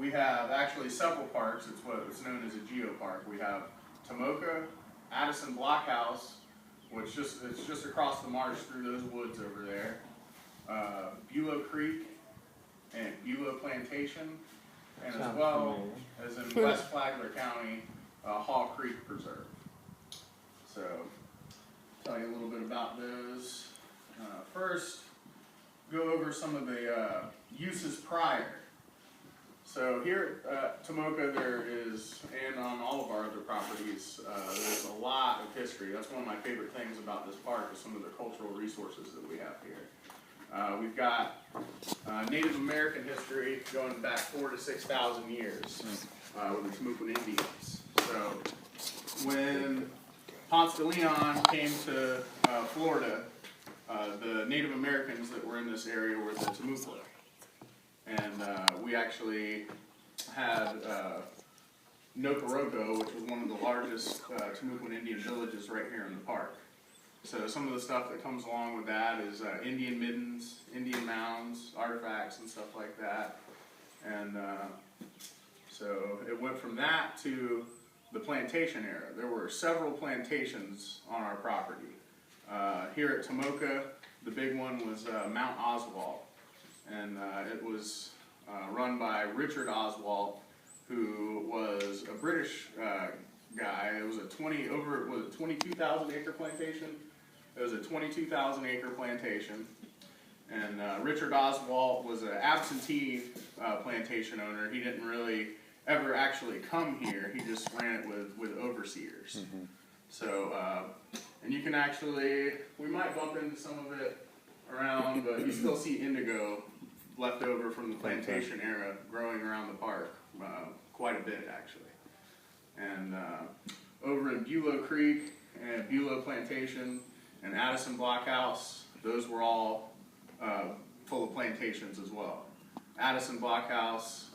we have actually several parks. It's what's known as a geopark. We have Tomoka, Addison Blockhouse, which it's just across the marsh through those woods over there. Bulow Creek and Bulow Plantation, and as well as in West Flagler County, Haw Creek Preserve. So, tell you a little bit about those. First, go over some of the uses prior. So here at Tomoka there is, and on all of our other properties, there's a lot of history. That's one of my favorite things about this park is some of the cultural resources that we have here. We've got Native American history going back 4,000 to 6,000 years with the Timucuan Indians. So when Ponce de Leon came to Florida, the Native Americans that were in this area were the Timucua. And we actually had Nocoroco, which was one of the largest Timucuan Indian villages right here in the park. So some of the stuff that comes along with that is Indian middens, Indian mounds, artifacts, and stuff like that. And so it went from that to the plantation era. There were several plantations on our property. Here at Tomoka, the big one was Mount Oswald. And it was run by Richard Oswald, who was a British guy. It was a 22,000 acre plantation. It was a 22,000 acre plantation. And Richard Oswald was an absentee plantation owner. He didn't really ever actually come here. He just ran it with overseers. Mm-hmm. So, and you can actually, we might bump into some of it around, but you still see indigo left over from the plantation era growing around the park, quite a bit actually. And over in Bulow Creek and Bulow Plantation and Addison Blockhouse, those were all full of plantations as well. Addison Blockhouse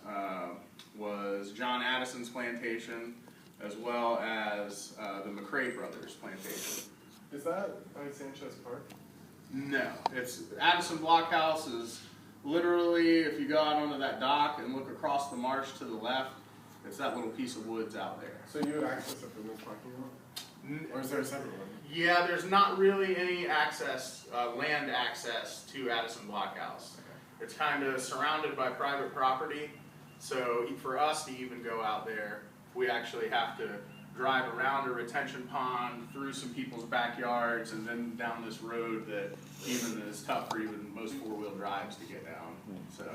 was John Addison's plantation, as well as the McCrae brothers' plantation. Is that by Sanchez Park? No, it's Addison Blockhouse is literally, if you go out onto that dock and look across the marsh to the left, it's that little piece of woods out there. So you would access it from this parking lot? Or is there a separate one? Yeah, there's not really any access, land access to Addison Blockhouse. Okay. It's kind of surrounded by private property, so for us to even go out there, we actually have to drive around a retention pond, through some people's backyards, and then down this road that even is tough for even most four-wheel drives to get down. So,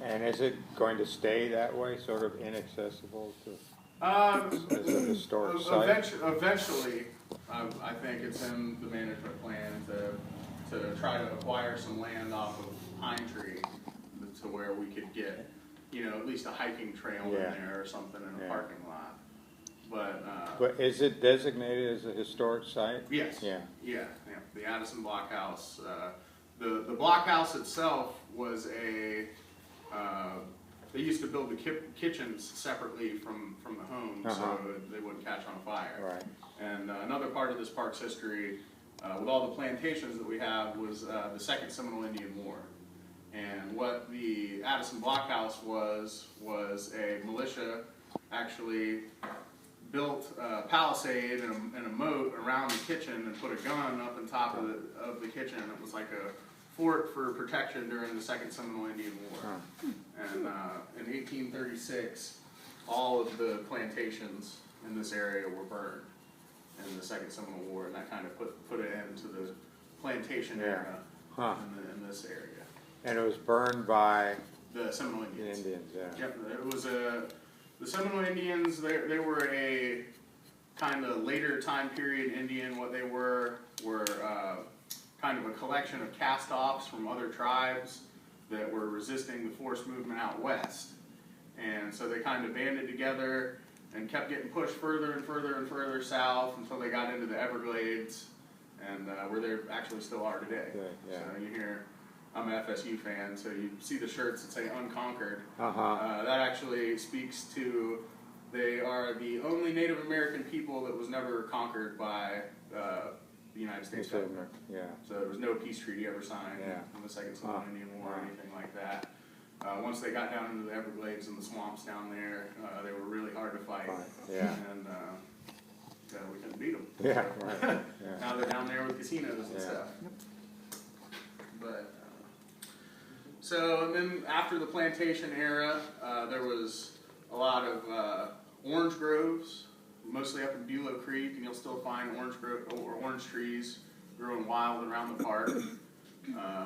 and is it going to stay that way, sort of inaccessible to as a historic site? Eventually, I think it's in the management plan to try to acquire some land off of Pine Tree to where we could get, at least a hiking trail in there or something in a parking lot. But is it designated as a historic site? Yes. Yeah. The Addison Blockhouse. The blockhouse itself was they used to build the kitchens separately from the home, so they wouldn't catch on fire. Right. And another part of this park's history, with all the plantations that we have, was the Second Seminole Indian War. And what the Addison Blockhouse was a militia actually built a palisade and a moat around the kitchen and put a gun up on top of the kitchen. It was like a fort for protection during the Second Seminole Indian War. And in 1836, all of the plantations in this area were burned in the Second Seminole War, and that kind of put an end to the plantation era in this area. And it was burned by the Seminole Indians. The Indians, yeah. Yep, it was the Seminole Indians. They were a kind of later time period Indian. What they were kind of a collection of cast-offs from other tribes that were resisting the forced movement out west. And so they kind of banded together and kept getting pushed further and further and further south until they got into the Everglades, and where they actually still are today. Yeah. So you hear, I'm an FSU fan, so you see the shirts that say Unconquered. That actually speaks to, they are the only Native American people that was never conquered by the United States government. Yeah. So there was no peace treaty ever signed in the Second Seminole Indian War or anything like that. Once they got down into the Everglades and the swamps down there, they were really hard to fight. Yeah. And we couldn't beat them. Yeah, right. Yeah. Now they're down there with casinos and Yeah. stuff. But so, and then after the plantation era, there was a lot of orange groves, mostly up in Bulow Creek, and you'll still find orange trees growing wild around the park.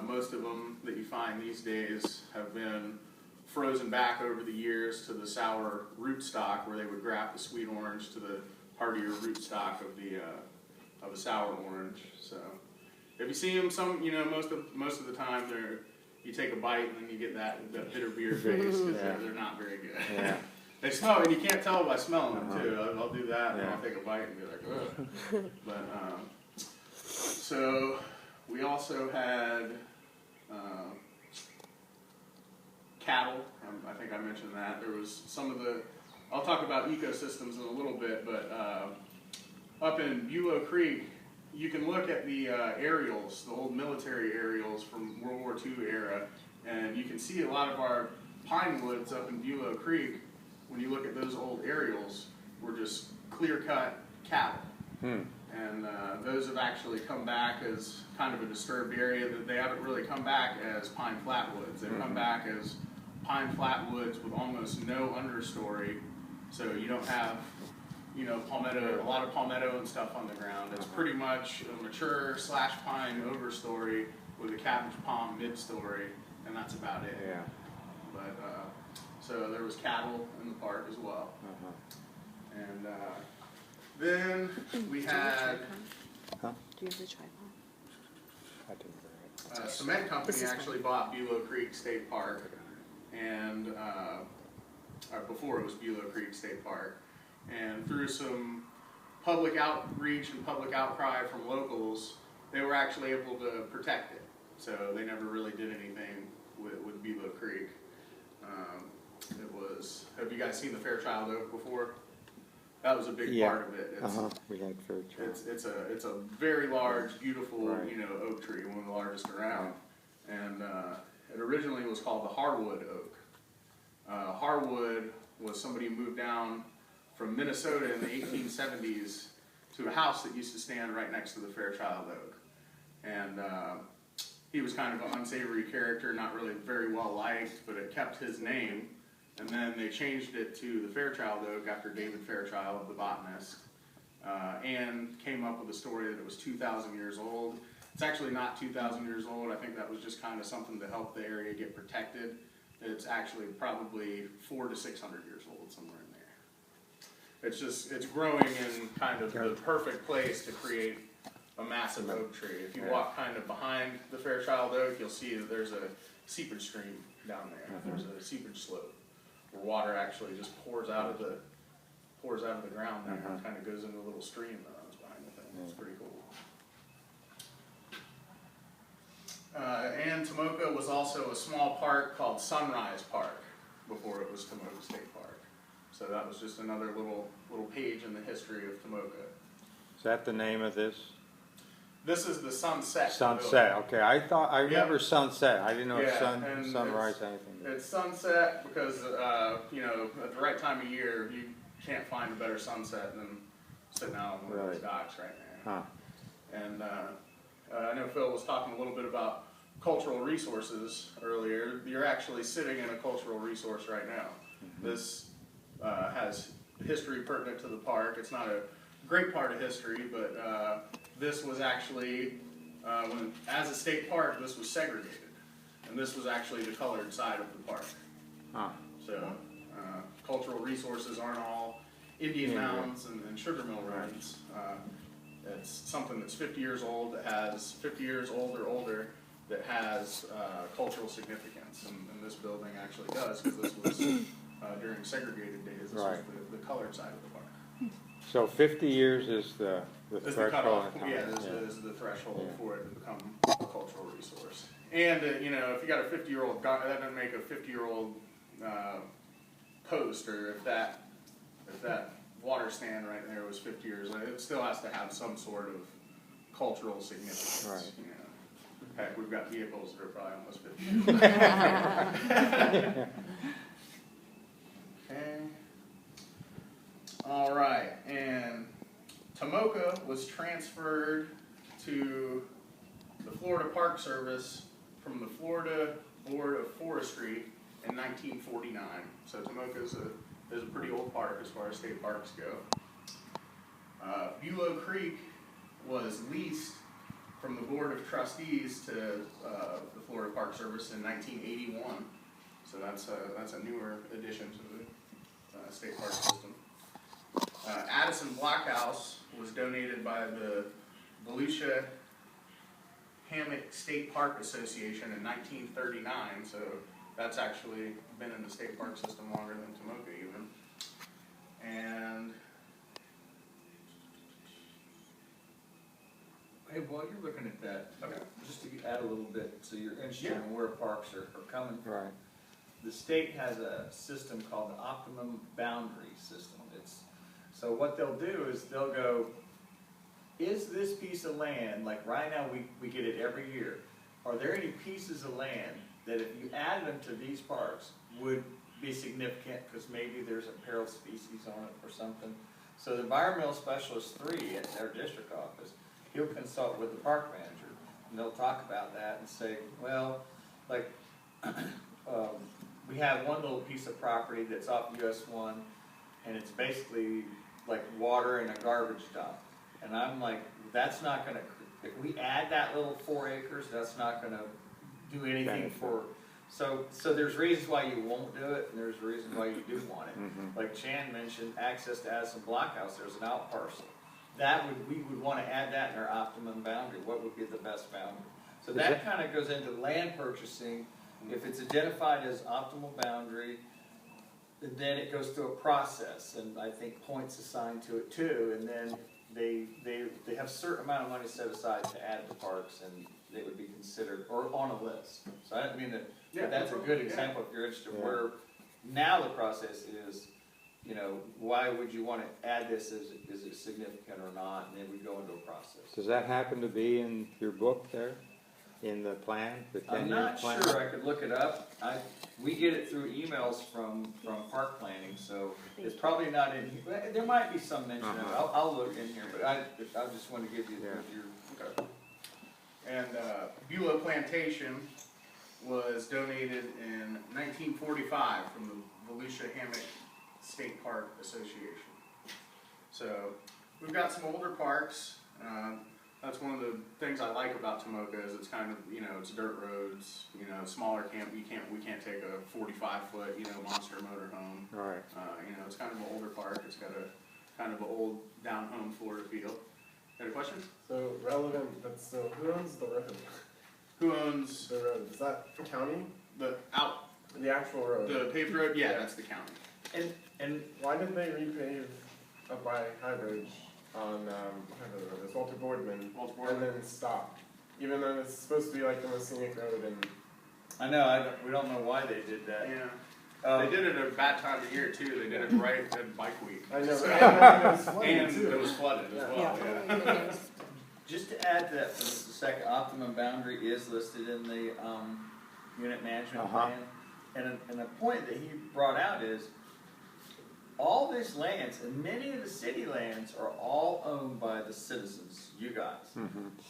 Most of them that you find these days have been frozen back over the years to the sour rootstock, where they would graft the sweet orange to the heartier rootstock of the sour orange. So if you see them, most of the time you take a bite and then you get that bitter beer face, because they're not very good. Yeah. They smell, and you can't tell by smelling them too. I'll do that, and I'll take a bite and be like, ugh. But so we also had cattle. I think I mentioned that. There was some of the. I'll talk about ecosystems in a little bit, but up in Bulow Creek, you can look at the aerials, the old military aerials from World War II era, and you can see a lot of our pine woods up in Bulow Creek. When you look at those old aerials, were just clear-cut cattle. And those have actually come back as kind of a disturbed area. That they haven't really come back as pine flatwoods. They've come back as pine flatwoods with almost no understory. So you don't have, palmetto, a lot of palmetto and stuff on the ground. It's pretty much a mature /pine overstory with a cabbage palm mid-story, and that's about it. Yeah. But so there was cattle in the park as well. And then we had Do you have the tripod? I didn't a cement company actually bought Bulow Creek State Park, and before it was Bulow Creek State Park, and through some public outreach and public outcry from locals, they were actually able to protect it. So they never really did anything with Bulow Creek. Have you guys seen the Fairchild Oak before? That was a big part of it. We had Fairchild. It's a very large, beautiful, Right. Oak tree, one of the largest around. And it originally was called the Harwood Oak. Harwood was somebody who moved down from Minnesota in the 1870s to a house that used to stand right next to the Fairchild Oak. And he was kind of an unsavory character, not really very well liked, but it kept his name. And then they changed it to the Fairchild Oak after David Fairchild, the botanist, and came up with a story that it was 2,000 years old. It's actually not 2,000 years old. I think that was just kind of something to help the area get protected. It's actually probably 400 to 600 years old, somewhere in there. It's growing in kind of the perfect place to create a massive oak tree. If you walk kind of behind the Fairchild Oak, you'll see that there's a seepage stream down there. There's a seepage slope where water actually just pours out of the ground there and kind of goes into a little stream that runs behind the thing. It's pretty cool. And Tomoka was also a small park called Sunrise Park before it was Tomoka State Park. So that was just another little page in the history of Tomoka. Is that the name of this? This is the Sunset. Sunset. Building. Okay, I remember Sunset. I didn't know if and sunrise anything. It's sunset because at the right time of year you can't find a better sunset than sitting out on one of those docks right there. And I know Phil was talking a little bit about cultural resources earlier. You're actually sitting in a cultural resource right now. This has history pertinent to the park. It's not a great part of history, but this was actually, as a state park, this was segregated. And this was actually the colored side of the park. So cultural resources aren't all Indian mounds and sugar mill ruins. It's something that's 50 years old, that has 50 years old or older, that has cultural significance. And this building actually does, because this was during segregated days. This was the colored side of the park. So 50 years is the threshold? Yeah, this is the threshold for it to become a cultural resource. And, if you got a 50-year-old, that doesn't make a 50-year-old post, or if that water stand right there was 50 years old, it still has to have some sort of cultural significance. Right. Heck, we've got vehicles that are probably almost 50. Okay. All right, and Tomoka was transferred to the Florida Park Service from the Florida Board of Forestry in 1949. So Tomoka is a pretty old park as far as state parks go. Bulow Creek was leased from the Board of Trustees to the Florida Park Service in 1981. So that's a newer addition to the state park system. Addison Blockhouse was donated by the Volusia Hammock State Park Association in 1939. So that's actually been in the state park system longer than Tomoka even. And Hey, while you're looking at that, okay. just to add a little bit, so you're interested Yeah. in where parks are coming from. Right. The state has a system called the optimum boundary system. So what they'll do is they'll go, is this piece of land, like right now we get it every year, are there any pieces of land that if you add them to these parks would be significant because maybe there's a peril species on it or something? So the environmental specialist 3 at their district office, he'll consult with the park manager and they'll talk about that and say, well, like we have one little piece of property that's off US 1 and it's basically like water in a garbage dump. And I'm like, that's not gonna, if we add that little 4 acres, that's not gonna do anything for, so there's reasons why you won't do it and there's reasons why you do want it. Like Chan mentioned, access to Addison Blockhouse, there's an out parcel. We would wanna add that in our optimum boundary. What would be the best boundary? So that kinda goes into land purchasing. If it's identified as optimal boundary, then it goes through a process, and I think points assigned to it too, and then they have a certain amount of money set aside to add to parks, and they would be considered, or on a list. So I don't mean that, but that's a good example if you're interested where now the process is, you know, why would you want to add this, is it significant or not, and then we go into a process. Does that happen to be in your book there? In the plan, the 10-year I'm not plan? sure, I could look it up. We get it through emails from park planning, so it's probably not in here. There might be some mention of it, I'll look in here, but I just want to give you your. Okay. And Beulah Plantation was donated in 1945 from the Volusia Hammock State Park Association. So we've got some older parks. That's one of the things I like about Tomoka is it's kind of, you know, it's dirt roads, you know, smaller we can't take a 45-foot, you know, monster motorhome. Right. You know, it's kind of an older park. It's got a kind of an old down home Florida feel. Got a question? So relevant, so who owns the road? Who owns The road, is that county? the actual road? the paved road? Yeah, that's the county. And Why did they repave up by High Bridge on, it's Walter Boardman, and then stop? Even though it's supposed to be like the most scenic road and... I know, we don't know why they did that. Yeah. They did it at a bad time of year too. They did it right at Bike Week. I know, So- and it was flooded and too. it was flooded as well. Yeah. Just to add to that for just a second, optimum boundary is listed in the unit management plan. And the point that he brought out is, all these lands, and many of the city lands are all owned by the citizens, you guys.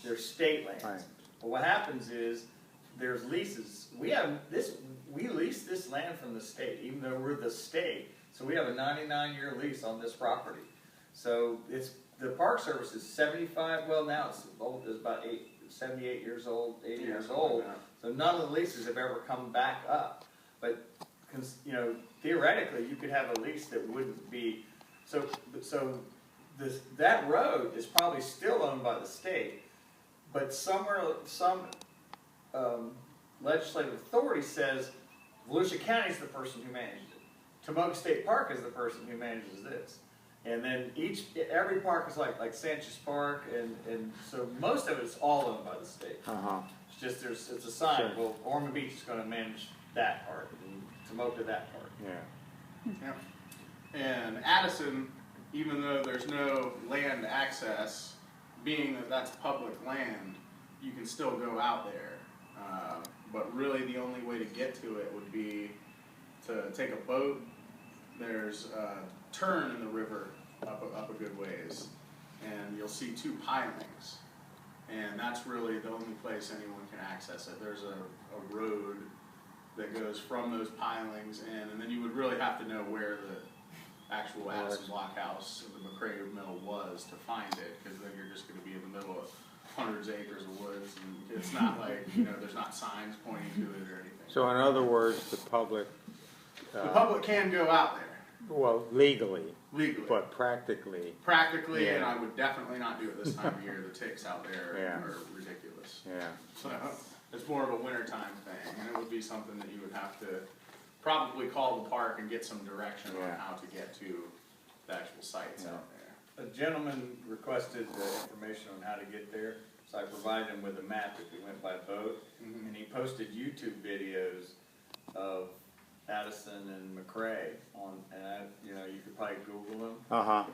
They're state lands. Right. But what happens is, there's leases. We lease this land from the state, even though we're the state. So we have a 99-year lease on this property. So the Park Service is 75, well now it's old, it's about 78 years old, 80 years old. So none of the leases have ever come back up. But, you know, theoretically, you could have a lease that wouldn't be, that road is probably still owned by the state, but some legislative authority says Volusia County is the person who manages it. Tomoka State Park is the person who manages this. And then every park is like Sanchez Park, and so most of it's all owned by the state. It's just it's a sign. Sure. Well, Ormond Beach is going to manage that part, and Tomoka that part. Yeah. Yeah. And Addison, even though there's no land access, being that that's public land, you can still go out there But really the only way to get to it would be to take a boat. There's a turn in the river up a good ways, and you'll see two pilings. And that's really the only place anyone can access it. There's a road that goes from those pilings in, and then you would really have to know where the actual Addison Blockhouse, the McCrae Mill was to find it, because then you're just gonna be in the middle of hundreds of acres of woods, and it's not like, there's not signs pointing to it or anything. So in other words, the public, The public can go out there, well, legally, legally. but practically, Practically, and Yeah. I would definitely not do it this time of year. The ticks out there Yeah. are ridiculous. yeah. So it's more of a wintertime thing, and it would be something that you would have to probably call the park and get some direction on Yeah. how to get to the actual sites out there. A gentleman requested information on how to get there, so I provided him with a map if we went by boat, Mhm. and he posted YouTube videos of Addison and McCrae on, and you could probably Google them. Uh-huh,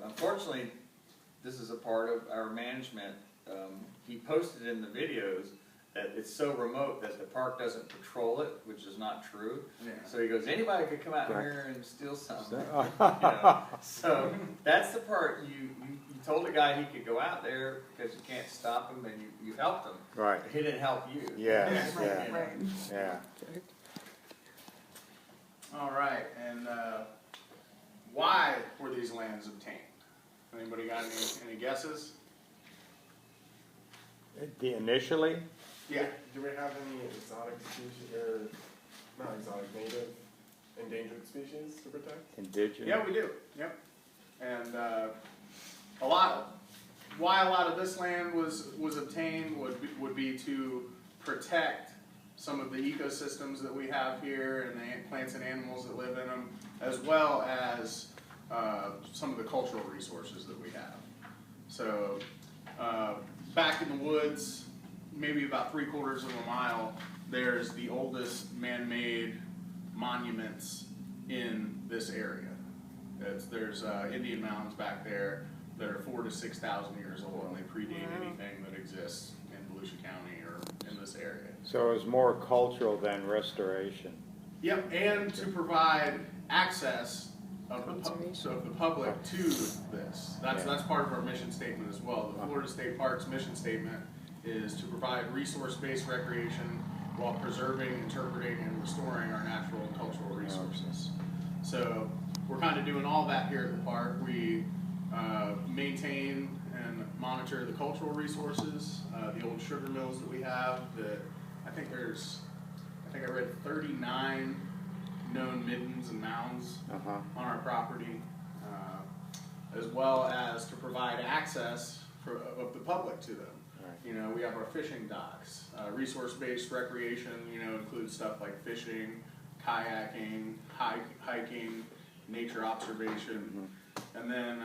Unfortunately, this is a part of our management. He posted in the videos that it's so remote that the park doesn't patrol it, which is not true. Yeah. So he goes, anybody could come out Right. here and steal something. So that's the part you told the guy he could go out there because you can't stop him, and you helped him. right, He didn't help you. Yeah, You yeah. know. yeah. All right, and why were these lands obtained? Anybody got any guesses? Initially, Yeah. Do we have any exotic species, or not exotic, native, endangered species to protect? indigenous. Yeah, we do. Yep. And why a lot of this land was obtained would be to protect some of the ecosystems that we have here and the plants and animals that live in them, as well as some of the cultural resources that we have. So back in the woods, maybe about 3/4 of a mile, there's the oldest man-made monuments in this area. There's Indian mounds back there that are 4,000 to 6,000 years old, and they predate anything that exists in Volusia County or in this area. So it was more cultural than restoration. Yep, and to provide access of the public to this. That's part of our mission statement as well. The Florida State Parks mission statement is to provide resource-based recreation while preserving, interpreting, and restoring our natural and cultural resources. So we're kind of doing all that here at the park. We maintain and monitor the cultural resources, the old sugar mills that we have. I think I read 39 known middens and mounds Uh-huh. on our property, as well as to provide access of the public to them. Right. We have our fishing docks. Resource-based recreation, includes stuff like fishing, kayaking, hiking, nature observation. And then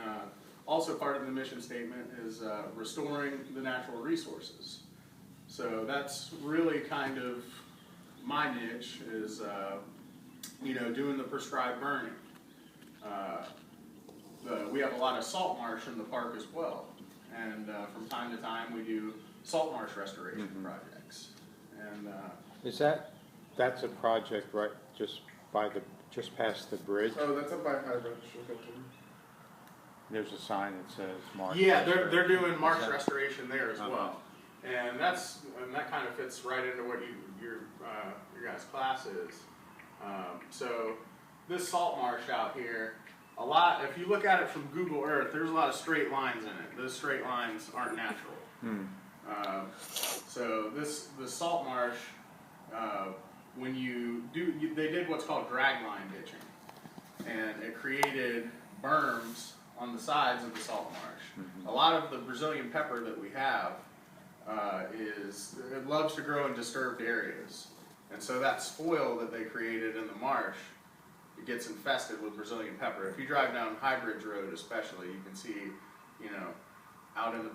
also part of the mission statement is restoring the natural resources. So that's really kind of my niche is, doing the prescribed burning. We have a lot of salt marsh in the park as well. And from time to time we do salt marsh restoration projects. And That's a project right just past the bridge. Oh, that's up by High Bridge, you're thinking. There's a sign that says marsh. yeah, they're doing marsh restoration there as well. And that kind of fits right into what your guys' class is. So this salt marsh out here, if you look at it from Google Earth, there's a lot of straight lines in it. Those straight lines aren't natural. So the salt marsh, when they did what's called drag line ditching, and it created berms on the sides of the salt marsh. A lot of the Brazilian pepper that we have it loves to grow in disturbed areas, and so that spoil that they created in the marsh, it gets infested with Brazilian pepper. If you drive down High Bridge Road especially, you can see, out into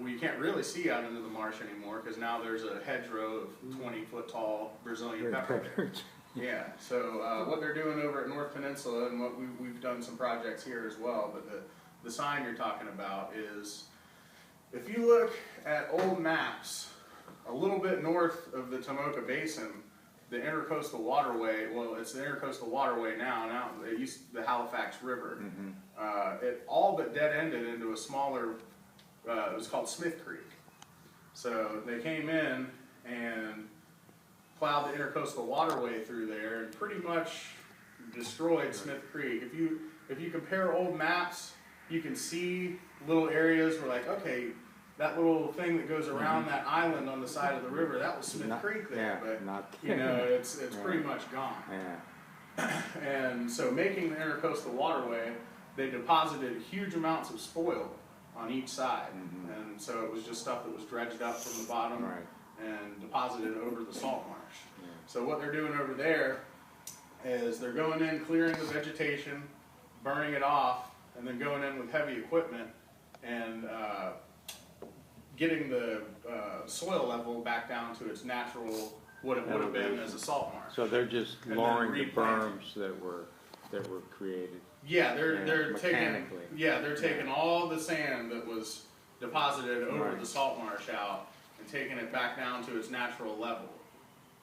you can't really see out into the marsh anymore because now there's a hedgerow of 20-foot tall Brazilian pepper there. Yeah, so what they're doing over at North Peninsula, and what we've done some projects here as well, but the sign you're talking about is, if you look at old maps a little bit north of the Tomoka Basin, the Intercoastal Waterway, well, it's the Intercoastal Waterway now it used to be the Halifax River. It all but dead-ended into a smaller, it was called Smith Creek. So they came in and plowed the Intercoastal Waterway through there and pretty much destroyed Smith Creek. If you compare old maps, you can see little areas where like, okay, that little thing that goes around that island on the side of the river, that was Smith Creek there, but you know, it's pretty much gone. And so making the Intercoastal Waterway, they deposited huge amounts of spoil on each side. And so it was just stuff that was dredged up from the bottom and deposited over the salt marsh. So what they're doing over there is they're going in, clearing the vegetation, burning it off, and then going in with heavy equipment and getting the soil level back down to its natural, what it would have been as a salt marsh. So they're just And lowering then the berms that were created. Yeah, they're taking mechanically. taking all the sand that was deposited over the salt marsh out and taking it back down to its natural level,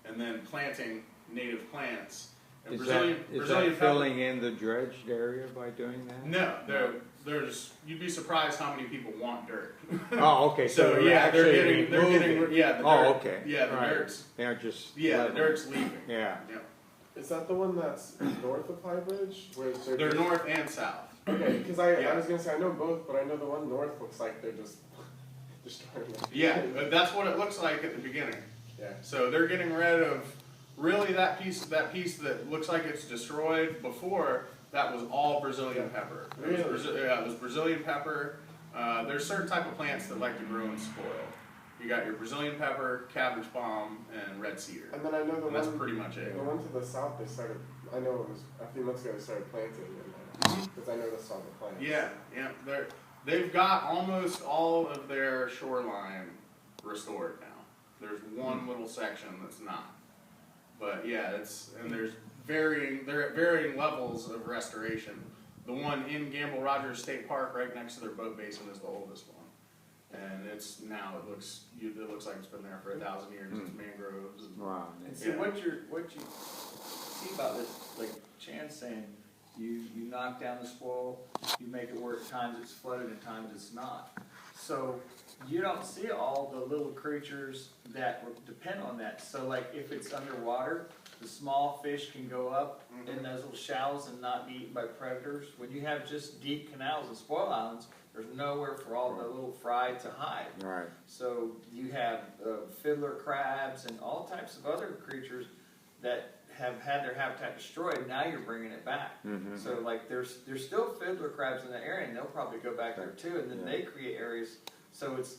and then planting native plants. And Is Brazilian that pepper- filling in the dredged area by doing that? No, there's you'd be surprised how many people want dirt. Oh, okay. So they're yeah, they're actually getting moving. the dirt. Okay. Yeah, the Right. dirt's They aren't just. the letting dirt's leaving. Yeah. Is that the one that's north of High Bridge? Where They're north and south. Okay, because Yeah. I was gonna say I know both, but I know the one north looks like they're just destroying it. Yeah, but that's what it looks like at the beginning. Yeah. So they're getting rid of really that piece that looks like it's destroyed. Before that was all Brazilian pepper. It was, it was Brazilian pepper. There's certain type of plants that like to grow in soil. You got your Brazilian pepper, cabbage palm, and red cedar. And then I know the And that's one. pretty much it. The one to the south, they started. I know it was a few months ago. They started planting because I noticed all the plants. Yeah, they've got almost all of their shoreline restored now. There's one little section that's not. But yeah, there's they're at varying levels of restoration. The one in Gamble Rogers State Park right next to their boat basin is the oldest one. And it looks like it's been there for 1,000 years. It's mangroves. Wow. And see, what you see about this, like Chan's saying, you knock down the spoil, you make it where at times it's flooded and times it's not. So you don't see all the little creatures that depend on that. So like if it's underwater, the small fish can go up in those little shallows and not be eaten by predators. When you have just deep canals and spoil islands, there's nowhere for all the little fry to hide. Right. So you have fiddler crabs and all types of other creatures that have had their habitat destroyed. Now you're bringing it back. So like there's still fiddler crabs in the area, and they'll probably go back there too. And then they create areas. So it's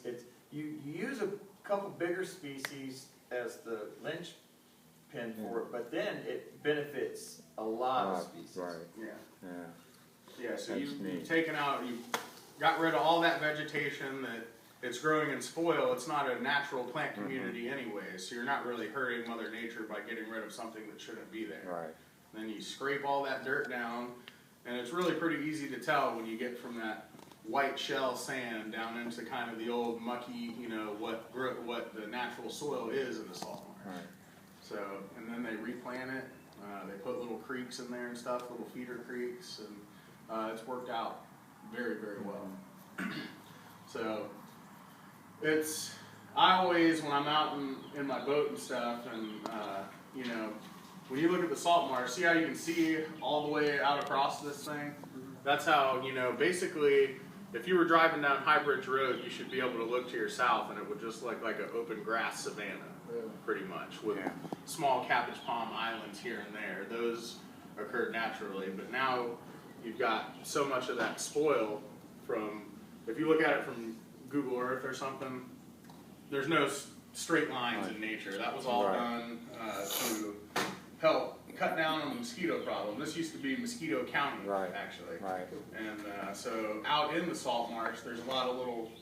you use a couple bigger species as the linchpin for it, but then it benefits a lot of species. Right. Yeah. Yeah. Yeah, so That's you've neat. taken out, you got rid of all that vegetation that it's growing in spoil. It's not a natural plant community anyway, so you're not really hurting Mother Nature by getting rid of something that shouldn't be there. Right. Then you scrape all that dirt down, and it's really pretty easy to tell when you get from that white shell sand down into kind of the old mucky, what the natural soil is in the salt marsh. Right. So, and then they replant it. They put little creeks in there and stuff, little feeder creeks, and it's worked out very, very well. So, I always, when I'm out in my boat and stuff, and, when you look at the salt marsh, see how you can see all the way out across this thing? That's how, basically, if you were driving down High Bridge Road, you should be able to look to your south, and it would just look like an open grass savanna, pretty much, with small cabbage palm islands here and there. Those occurred naturally, but now you've got so much of that spoil from, if you look at it from Google Earth or something, there's no straight lines in nature. That was all done to help cut down on the mosquito problem. This used to be Mosquito County, actually. Right. And so out in the salt marsh, there's a lot of little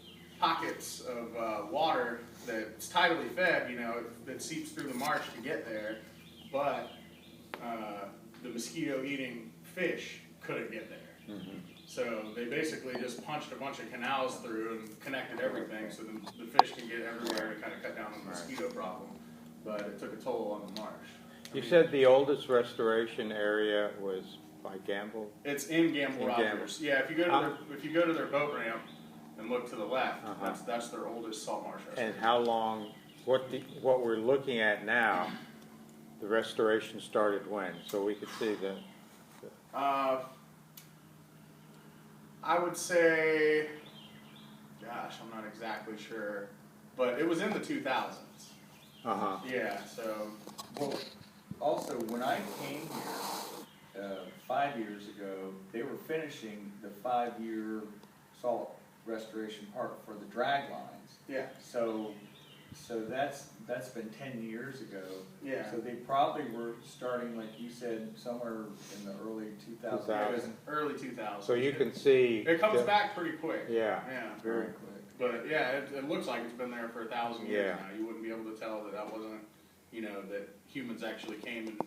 pockets of water that's tidally fed, that seeps through the marsh to get there, but the mosquito-eating fish couldn't get there. So they basically just punched a bunch of canals through and connected everything so the fish can get everywhere to kind of cut down on the mosquito problem. But it took a toll on the marsh. You said the oldest restoration area was by Gamble? It's in Gamble In Rogers. Yeah, if you go to their boat ramp and look to the left, that's their oldest salt marsh restoration. And how long, what we're looking at now, the restoration started when? So we could see the I would say, gosh, I'm not exactly sure, but it was in the 2000s. Yeah, so. Well, also, when I came here 5 years ago, they were finishing the 5-year salt restoration park for the drag lines. Yeah. So that's been 10 years ago. Yeah. So they probably were starting, like you said, somewhere in the early 2000s. It was early 2000s. So you can see. It comes back pretty quick. Yeah. Yeah. Very quick. But yeah, it looks like it's been there for 1,000 years Yeah. now. You wouldn't be able to tell that wasn't, that humans actually came and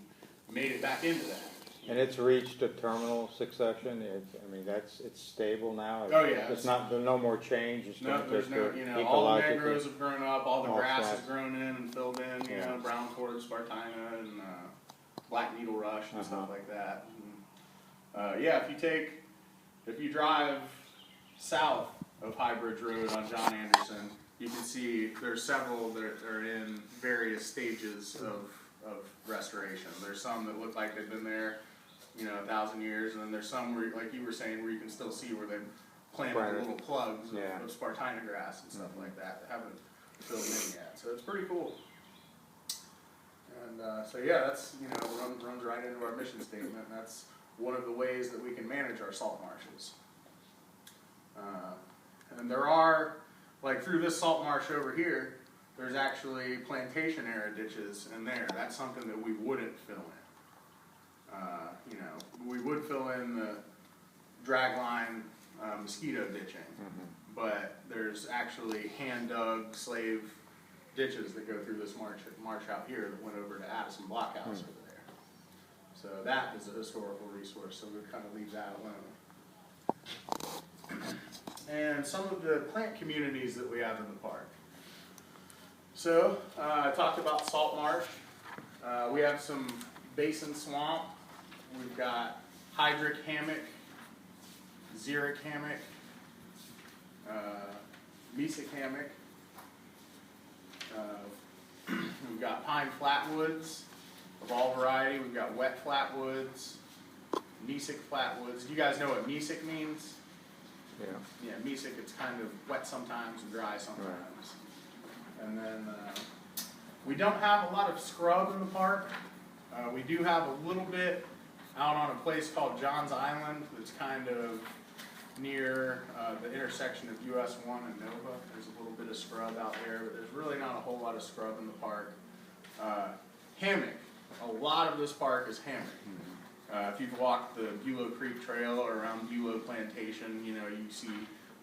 made it back into that. And it's reached a terminal succession. It's stable now. Oh, yeah. There's no more change. It's No, not there's just no, all the ecologically. mangroves have grown up, all the All grass has flats. grown in and filled in, Yeah. brown cord, spartina, and black needle rush and stuff like that. And, yeah, if you drive south of High Bridge Road on John Anderson, you can see there's several that are in various stages of restoration. There's some that look like they've been there, 1,000 years, and then there's some where, like you were saying, where you can still see where they've planted Planted. little plugs Yeah. of spartina grass and stuff like that haven't filled in yet. So it's pretty cool. And so yeah, that's runs right into our mission statement. And that's one of the ways that we can manage our salt marshes. And there are, like through this salt marsh over here, there's actually plantation era ditches in there. That's something that we wouldn't fill in. We would fill in the dragline mosquito ditching, but there's actually hand-dug slave ditches that go through this marsh out here that went over to Addison Blockhouse over there. So that is a historical resource, so we kind of leave that alone. And some of the plant communities that we have in the park. So, I talked about salt marsh. We have some basin swamp. We've got hydric hammock, xeric hammock, mesic hammock. We've got pine flatwoods of all variety. We've got wet flatwoods, mesic flatwoods. Do you guys know what mesic means? Yeah. Yeah, mesic, it's kind of wet sometimes and dry sometimes. And then we don't have a lot of scrub in the park. We do have a little bit out on a place called Johns Island that's kind of near the intersection of US 1 and Nova. There's a little bit of scrub out there, but there's really not a whole lot of scrub in the park. Hammock. A lot of this park is hammock. If you've walked the Bulow Creek Trail or around Bulow Plantation, you see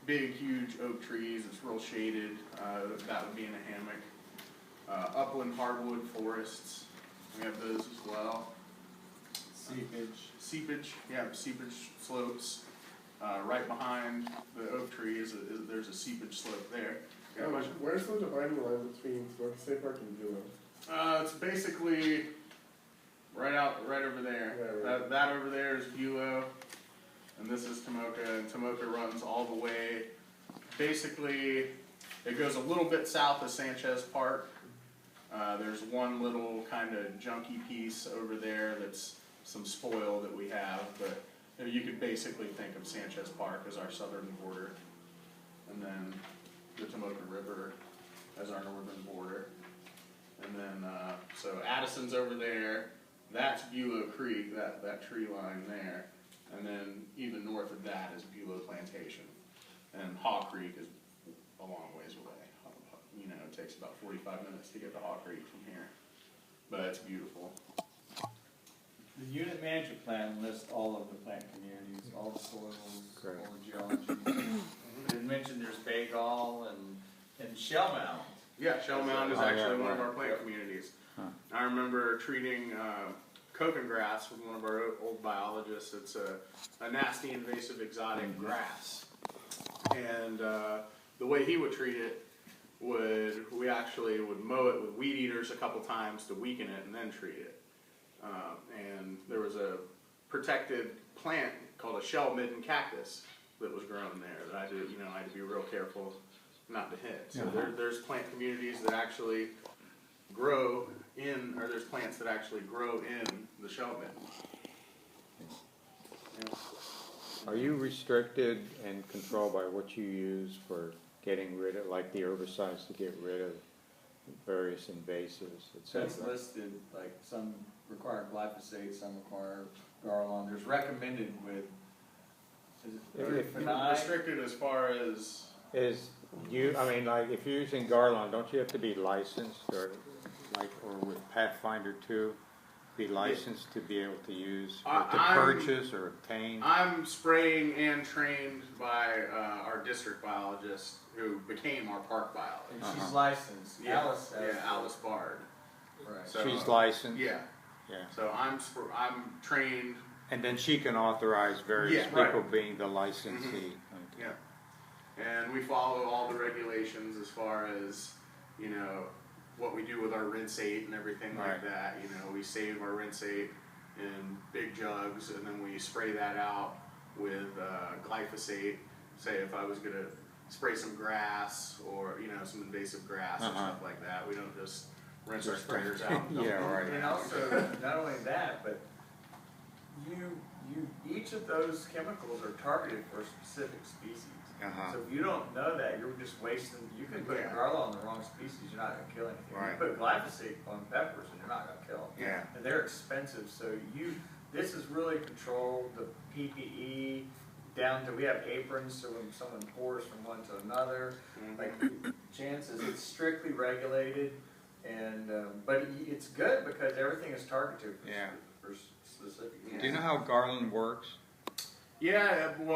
big, huge oak trees. It's real shaded. That would be in a hammock. Upland hardwood forests. We have those as well. Seepage, yeah, seepage slopes. Right behind the oak trees, there's a seepage slope there. Where's the dividing line between Smoky State Park and Bulow? It's basically right over there. Yeah, right. That over there is Bulow, and this is Tomoka, and Tomoka runs all the way. Basically, it goes a little bit south of Sanchez Park. There's one little kind of junky piece over there that's some spoil that we have, but you could basically think of Sanchez Park as our southern border, and then the Tomoka River as our northern border. And then, so Addison's over there, that's Bulow Creek, that tree line there, and then even north of that is Bulow Plantation. And Haw Creek is a long ways away. It takes about 45 minutes to get to Haw Creek from here, but it's beautiful. The unit management plan lists all of the plant communities, all the soils, Great. all the geology. It mentioned there's Bagall and Shell Mound. Yeah, Shell Mound is Oh, yeah, actually one of right. our plant communities. I remember treating Kogan grass with one of our old biologists. It's a nasty invasive exotic grass. And the way he would treat it we actually would mow it with weed eaters a couple times to weaken it and then treat it. And there was a protected plant called a shell midden cactus that was grown there that I had to be real careful not to hit. So there's plant communities that actually grow in, or there's plants that actually grow in the shell midden. Yeah. Are you restricted and controlled by what you use for getting rid of, like the herbicides to get rid of various invasives, So it's etc.? listed, like some require glyphosate, some require Garlon. There's recommended with, is it If- benign? Restricted as far as Is you, I mean, like if you're using Garlon, don't you have to be licensed or with Pathfinder 2, be licensed to be able to use, or to purchase or obtain? I'm spraying and trained by our district biologist who became our park And biologist. she's licensed. Yeah, Alice has. yeah, Alice Bard. Right. So, She's licensed? Yeah, Yeah. so I'm trained. And then she can authorize various Yeah, right. people being the licensee. Okay. Yeah, and we follow all the regulations as far as, what we do with our rinsate and everything like Right. that. We save our rinsate in big jugs and then we spray that out with glyphosate. Say if I was gonna spray some grass or, some invasive grass or stuff like that, we don't just rinse our sprayers out. and dump Yeah, them. right. And also, not only that, but each of those chemicals are targeted for a specific species. Uh-huh. So if you don't know that, you're just wasting, you can put Yeah. Garlon on the wrong species, you're not gonna kill anything. Right. You put glyphosate on peppers and you're not gonna kill them. Yeah. And they're expensive, so this is really controlled, the PPE, down to, we have aprons, so when someone pours from one to another, like, chances, it's strictly regulated, and, but it's good because everything is targeted Yeah. for specific. Do you know how Garland works? Yeah, well,